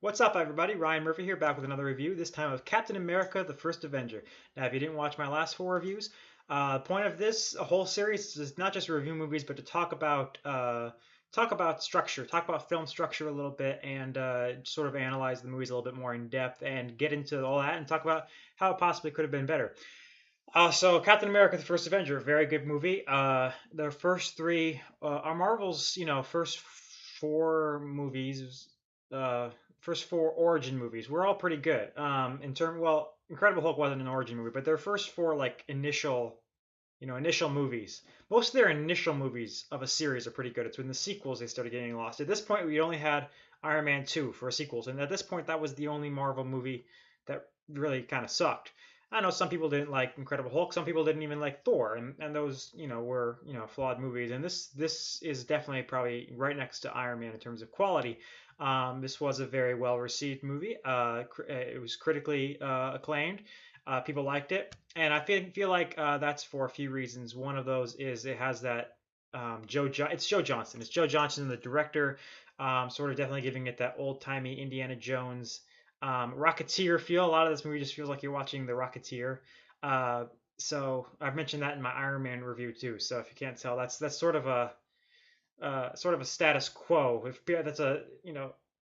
What's up, everybody? Ryan Murphy here, back with another review, this time of Captain America, the First Avenger. Now, if you didn't watch my last four reviews, the point of this whole series is not just to review movies, but to talk about structure, talk about film structure a little bit, and sort of analyze the movies a little bit more in depth, and get into all that, and talk about how it possibly could have been better. So Captain America: The First Avenger, very good movie. The first three are Marvel's, first four movies, uh, first four origin movies. Were all pretty good. Well, Incredible Hulk wasn't an origin movie, but their first four like initial movies. Most of their initial movies of a series are pretty good. It's when the sequels they started getting lost. At this point, we only had Iron Man 2 for sequels, and at this point, that was the only Marvel movie that really kind of sucked. I know some people didn't like Incredible Hulk, some people didn't even like Thor, and those were flawed movies. And this is definitely probably right next to Iron Man in terms of quality. This was a very well received movie. It was critically acclaimed. People liked it, and I feel like that's for a few reasons. One of those is it has that it's Joe Johnston. It's Joe Johnston, the director, sort of definitely giving it that old timey Indiana Jones Rocketeer feel. A lot of this movie just feels like you're watching The Rocketeer. Uh, so I've mentioned that in my Iron Man review too. So if you can't tell, that's sort of a status quo. If that's a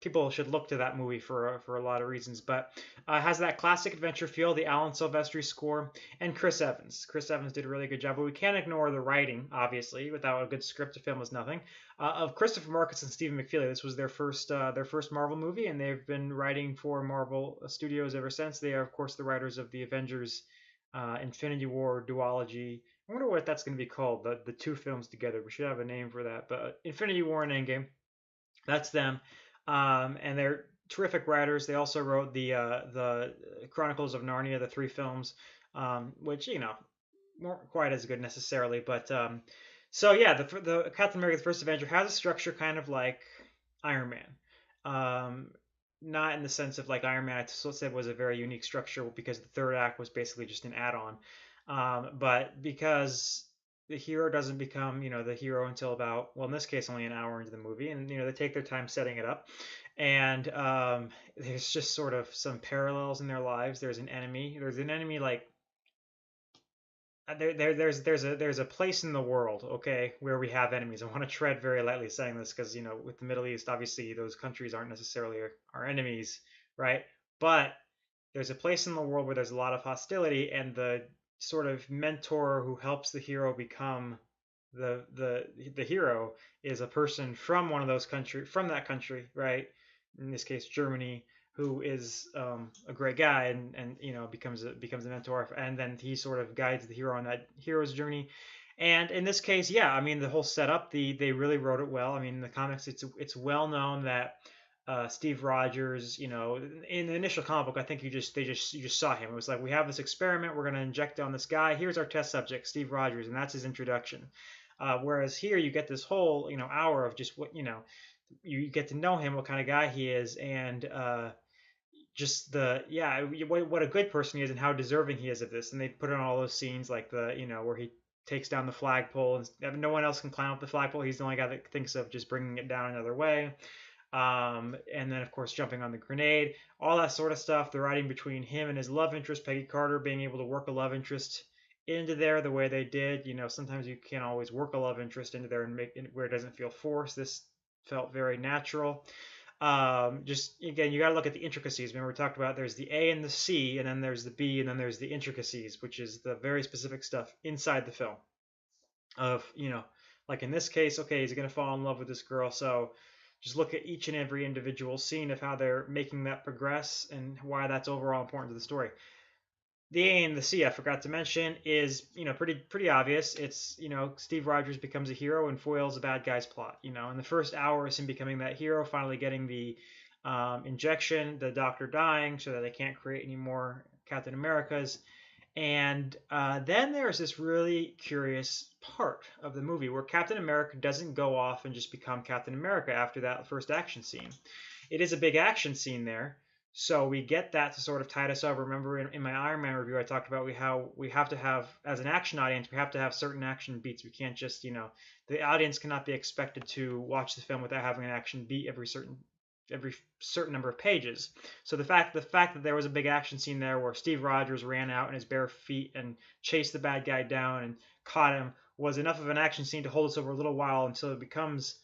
people should look to that movie for a lot of reasons, but has that classic adventure feel, the Alan Silvestri score, and Chris Evans. Chris Evans did a really good job, but we can't ignore the writing. Obviously, without a good script, a film is nothing. Of Christopher Marcus and Stephen McFeely, this was their first Marvel movie, and they've been writing for Marvel Studios ever since. They are, of course, the writers of the Avengers, Infinity War duology. I wonder what that's going to be called. The two films together. We should have a name for that. But Infinity War and Endgame, that's them. And they're terrific writers. They also wrote the Chronicles of Narnia, the three films, which weren't quite as good necessarily. But so yeah, the Captain America: The First Avenger has a structure kind of like Iron Man. Not in the sense of like Iron Man, I said was a very unique structure because the third act was basically just an add-on. But because the hero doesn't become, the hero until about, well, in this case, only an hour into the movie, and they take their time setting it up, and there's just sort of some parallels in their lives. There's an enemy. There's an enemy like there's a place in the world, okay, where we have enemies. I want to tread very lightly saying this because with the Middle East, obviously those countries aren't necessarily our enemies, right? But there's a place in the world where there's a lot of hostility, and the sort of mentor who helps the hero become the hero is a person from one of those from that country, right? In this case, Germany, who is a great guy and becomes a mentor, and then he sort of guides the hero on that hero's journey. And in this case, yeah, I mean the whole setup, they really wrote it well. I mean, in the comics, it's well known that Steve Rogers, in the initial comic book, I think you just saw him. It was like, we have this experiment, we're going to inject on this guy. Here's our test subject, Steve Rogers, and that's his introduction. Whereas here, you get this whole hour of just what you get to know him, what kind of guy he is, and just what a good person he is, and how deserving he is of this. And they put in all those scenes like the where he takes down the flagpole, and no one else can climb up the flagpole. He's the only guy that thinks of just bringing it down another way. And then of course jumping on the grenade, all that sort of stuff. The writing between him and his love interest, Peggy Carter, being able to work a love interest into there the way they did. Sometimes you can't always work a love interest into there and make it where it doesn't feel forced. This felt very natural. Just again, you got to look at the intricacies. Remember, we talked about there's the A and the C, and then there's the B, and then there's the intricacies, which is the very specific stuff inside the film. Of like in this case, okay, he's gonna fall in love with this girl, so just look at each and every individual scene of how they're making that progress and why that's overall important to the story. The A and the C, I forgot to mention, is pretty obvious. It's Steve Rogers becomes a hero and foils a bad guy's plot. In the first hour is him becoming that hero, finally getting the injection, the doctor dying, so that they can't create any more Captain Americas. And then there's this really curious part of the movie where Captain America doesn't go off and just become Captain America after that first action scene. It is a big action scene there, so we get that to sort of tide us over. Remember in my Iron Man review, I talked about how we have to have, as an action audience, we have to have certain action beats. We can't just, the audience cannot be expected to watch the film without having an action beat every certain every certain number of pages. So the fact that there was a big action scene there where Steve Rogers ran out in his bare feet and chased the bad guy down and caught him was enough of an action scene to hold us over a little while until it becomes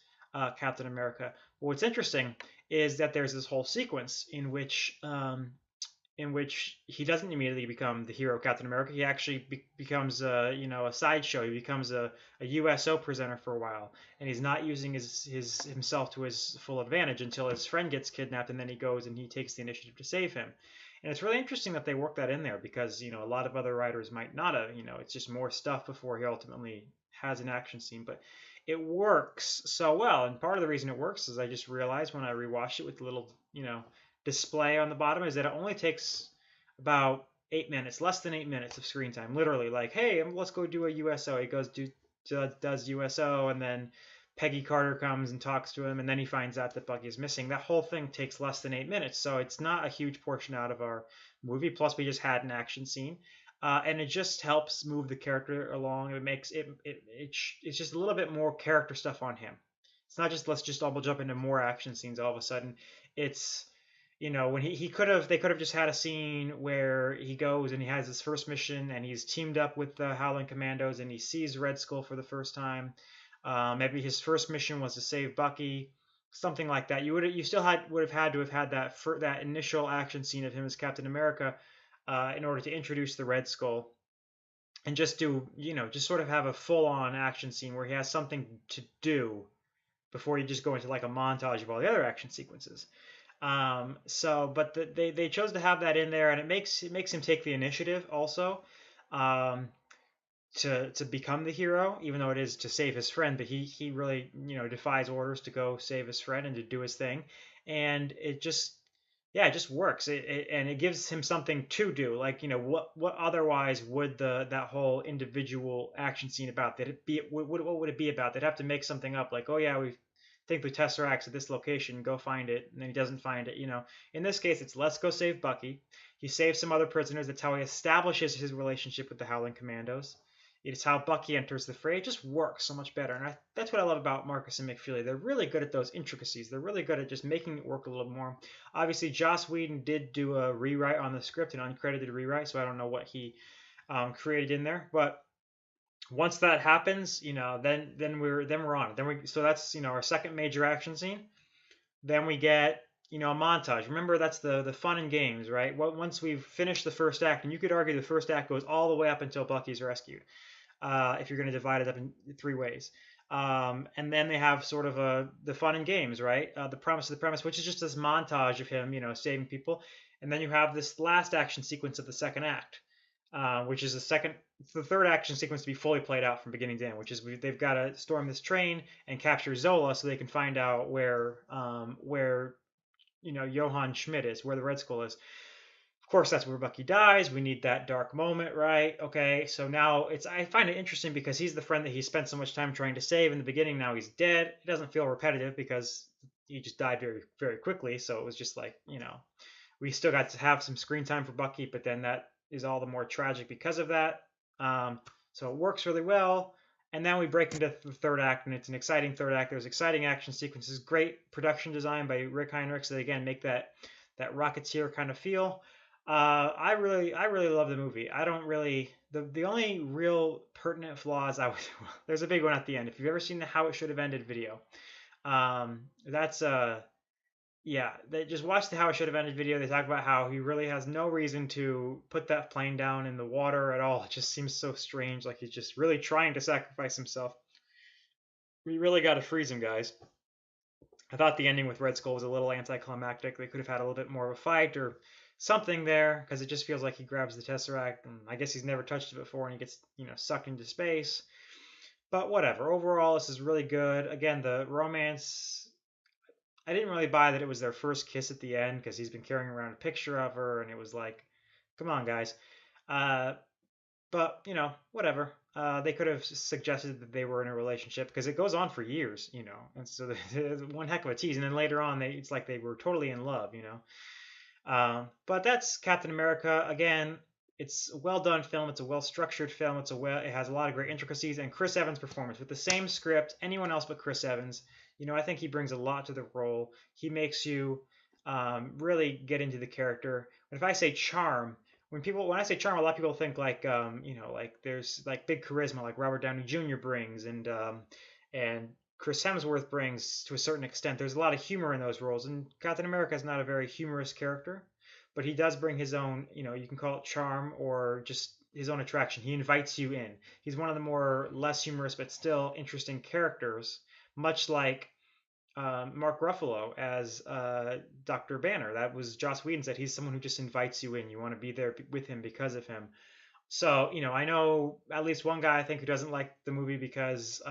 Captain America. But what's interesting is that there's this whole sequence in which he doesn't immediately become the hero Captain America. He actually becomes a sideshow. He becomes a USO presenter for a while, and he's not using his himself to his full advantage until his friend gets kidnapped, and then he goes and he takes the initiative to save him. And it's really interesting that they work that in there because a lot of other writers might not have. It's just more stuff before he ultimately has an action scene, but it works so well. And part of the reason it works is I just realized when I rewatched it with the little display on the bottom is that it only takes about 8 minutes, less than 8 minutes of screen time. Literally, like, hey, let's go do a USO. He goes does USO, and then Peggy Carter comes and talks to him, and then he finds out that Bucky is missing. That whole thing takes less than 8 minutes, so it's not a huge portion out of our movie. Plus, we just had an action scene, and it just helps move the character along. It makes it's just a little bit more character stuff on him. It's not just let's just double jump into more action scenes all of a sudden. It's when they could have just had a scene where he goes and he has his first mission and he's teamed up with the Howling Commandos and he sees Red Skull for the first time. Maybe his first mission was to save Bucky, something like that. You still would have had to have had that initial action scene of him as Captain America in order to introduce the Red Skull, and just just sort of have a full-on action scene where he has something to do before you just go into like a montage of all the other action sequences. But they chose to have that in there, and it makes him take the initiative also, to become the hero, even though it is to save his friend. But he really defies orders to go save his friend and to do his thing, and it just works. And it gives him something to do. Like what otherwise would that whole individual action scene about that it be? What would it be about? They'd have to make something up, like, oh yeah, we think the Tesseract's at this location, go find it, and then he doesn't find it. In this case, it's let's go save Bucky. He saves some other prisoners. That's how he establishes his relationship with the Howling Commandos. It's how Bucky enters the fray. It just works so much better, and that's what I love about Marcus and McFeely. They're really good at those intricacies. They're really good at just making it work a little more. Obviously, Joss Whedon did do a rewrite on the script, an uncredited rewrite, so I don't know what he created in there, but once that happens, then we're on it. So that's our second major action scene. Then we get a montage. Remember, that's the fun and games, right? Once we've finished the first act, and you could argue the first act goes all the way up until Bucky's rescued, if you're going to divide it up in three ways. And then they have sort of the fun and games, right? The premise, which is just this montage of him, saving people, and then you have this last action sequence of the second act. Which is the third action sequence to be fully played out from beginning to end, which is they've got to storm this train and capture Zola so they can find out where Johann Schmidt is, where the Red Skull is. Of course, that's where Bucky dies. We need that dark moment, right? Okay, so now I find it interesting because he's the friend that he spent so much time trying to save in the beginning. Now he's dead. It doesn't feel repetitive because he just died very, very quickly. So it was just like, we still got to have some screen time for Bucky, but then that is all the more tragic because of that. So it works really well. And then we break into the third act, and it's an exciting third act. There's exciting action sequences, great production design by Rick Heinrichs that again make that Rocketeer kind of feel. I really love the movie. I don't really the only real pertinent flaws there's a big one at the end. If you've ever seen the How It Should Have Ended video, that's they just watch the How It Should Have Ended video. They talk about how he really has no reason to put that plane down in the water at all. It just seems so strange, like he's just really trying to sacrifice himself. We really got to freeze him, guys. I thought the ending with Red Skull was a little anticlimactic. They could have had a little bit more of a fight or something there, because it just feels like he grabs the Tesseract, and I guess he's never touched it before, and he gets sucked into space. But whatever. Overall, this is really good. Again, the romance, I didn't really buy that it was their first kiss at the end, because he's been carrying around a picture of her, and it was like, come on, guys. But whatever. They could have suggested that they were in a relationship, because it goes on for years, and so there's one heck of a tease. And then later on, it's like they were totally in love, But that's Captain America. Again, it's a well done film. It's a well structured film. It has a lot of great intricacies, and Chris Evans' performance with the same script. Anyone else but Chris Evans, I think he brings a lot to the role. He makes you really get into the character. But if I say charm, when I say charm, a lot of people think like like there's like big charisma like Robert Downey Jr. brings and Chris Hemsworth brings to a certain extent. There's a lot of humor in those roles, and Captain America is not a very humorous character, but he does bring his own, you can call it charm or just his own attraction. He invites you in. He's one of the more less humorous but still interesting characters, much like Mark Ruffalo as Dr. Banner. That was Joss Whedon said he's someone who just invites you in. You want to be there with him because of him. So, I know at least one guy I think who doesn't like the movie because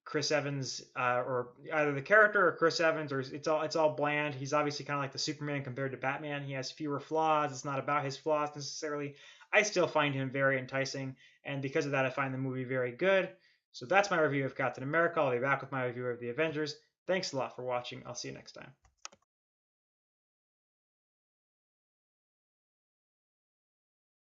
Chris Evans, or either the character or Chris Evans, or it's all bland. He's obviously kind of like the Superman compared to Batman. He has fewer flaws. It's not about his flaws necessarily. I still find him very enticing, and because of that, I find the movie very good. So that's my review of Captain America. I'll be back with my review of the Avengers. Thanks a lot for watching. I'll see you next time.